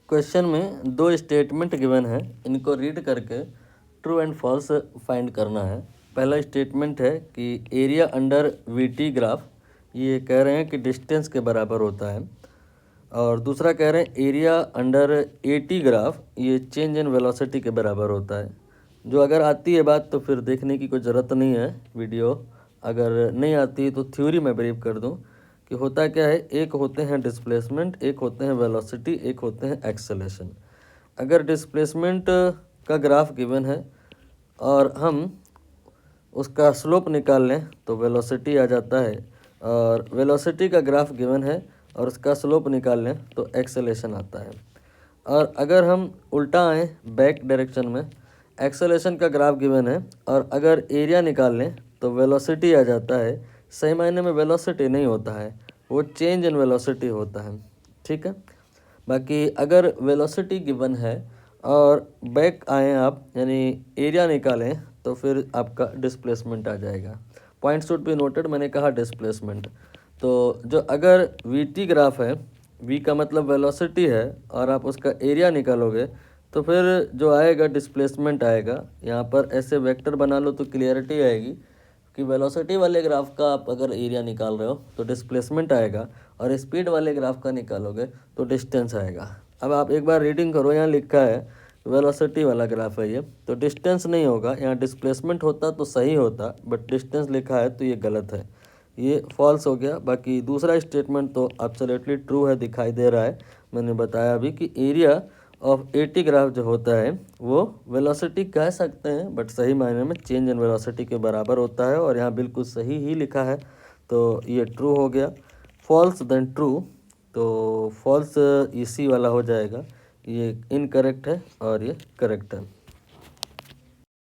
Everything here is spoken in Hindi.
क्वेश्चन में दो स्टेटमेंट गिवन है, इनको रीड करके ट्रू एंड फॉल्स फाइंड करना है। पहला स्टेटमेंट है कि एरिया अंडर वीटी ग्राफ, ये कह रहे हैं कि डिस्टेंस के बराबर होता है। और दूसरा कह रहे हैं एरिया अंडर एटी ग्राफ, ये चेंज इन वेलोसिटी के बराबर होता है। जो अगर आती है बात तो फिर देखने की कोई ज़रूरत नहीं है वीडियो, अगर नहीं आती है तो थ्योरी में ब्रीफ कर दूं कि होता क्या है। एक होते हैं डिस्प्लेसमेंट, एक होते हैं वेलोसिटी, एक होते हैं एक्सेलेरेशन। अगर डिस्प्लेसमेंट का ग्राफ गिवन है और हम उसका स्लोप निकाल लें तो वेलोसिटी आ जाता है, और वेलोसिटी का ग्राफ गिवन है और उसका स्लोप निकाल लें तो एक्सेलेरेशन आता है। और अगर हम उल्टा आएँ बैक डायरेक्शन में, एक्सेलेरेशन का ग्राफ गिवन है और अगर एरिया निकाल लें तो वेलोसिटी आ जाता है। सही मायने में वेलोसिटी नहीं होता है, वो चेंज इन वेलोसिटी होता है, ठीक है। बाकी अगर वेलोसिटी गिवन है और बैक आएँ आप, यानी एरिया निकालें, तो फिर आपका डिस्प्लेसमेंट आ जाएगा। पॉइंट शुड बी नोटेड, मैंने कहा डिस्प्लेसमेंट। तो जो अगर वी ग्राफ है, वी का मतलब वेलोसिटी है, और आप उसका एरिया निकालोगे तो फिर जो आएगा डिस्प्लेसमेंट आएगा। यहाँ पर ऐसे वेक्टर बना लो तो क्लियरिटी आएगी कि वेलोसिटी वाले ग्राफ का आप अगर एरिया निकाल रहे हो तो डिस्प्लेसमेंट आएगा, और स्पीड वाले ग्राफ का निकालोगे तो डिस्टेंस आएगा। अब आप एक बार रीडिंग करो, यहाँ लिखा है वेलोसिटी वाला ग्राफ है ये, तो डिस्टेंस नहीं होगा, यहाँ डिस्प्लेसमेंट होता तो सही होता, बट डिस्टेंस लिखा है तो ये गलत है, ये फॉल्स हो गया। बाकी दूसरा स्टेटमेंट तो एब्सोल्युटली ट्रू है, दिखाई दे रहा है। मैंने बताया अभी कि एरिया ऑफ एटी ग्राफ जो होता है वो वेलोसिटी कह सकते हैं, बट सही मायने में चेंज इन वेलोसिटी के बराबर होता है, और यहाँ बिल्कुल सही ही लिखा है, तो ये ट्रू हो गया। फॉल्स देन ट्रू, तो फॉल्स इसी वाला हो जाएगा, ये इनकरेक्ट है और ये करेक्ट है।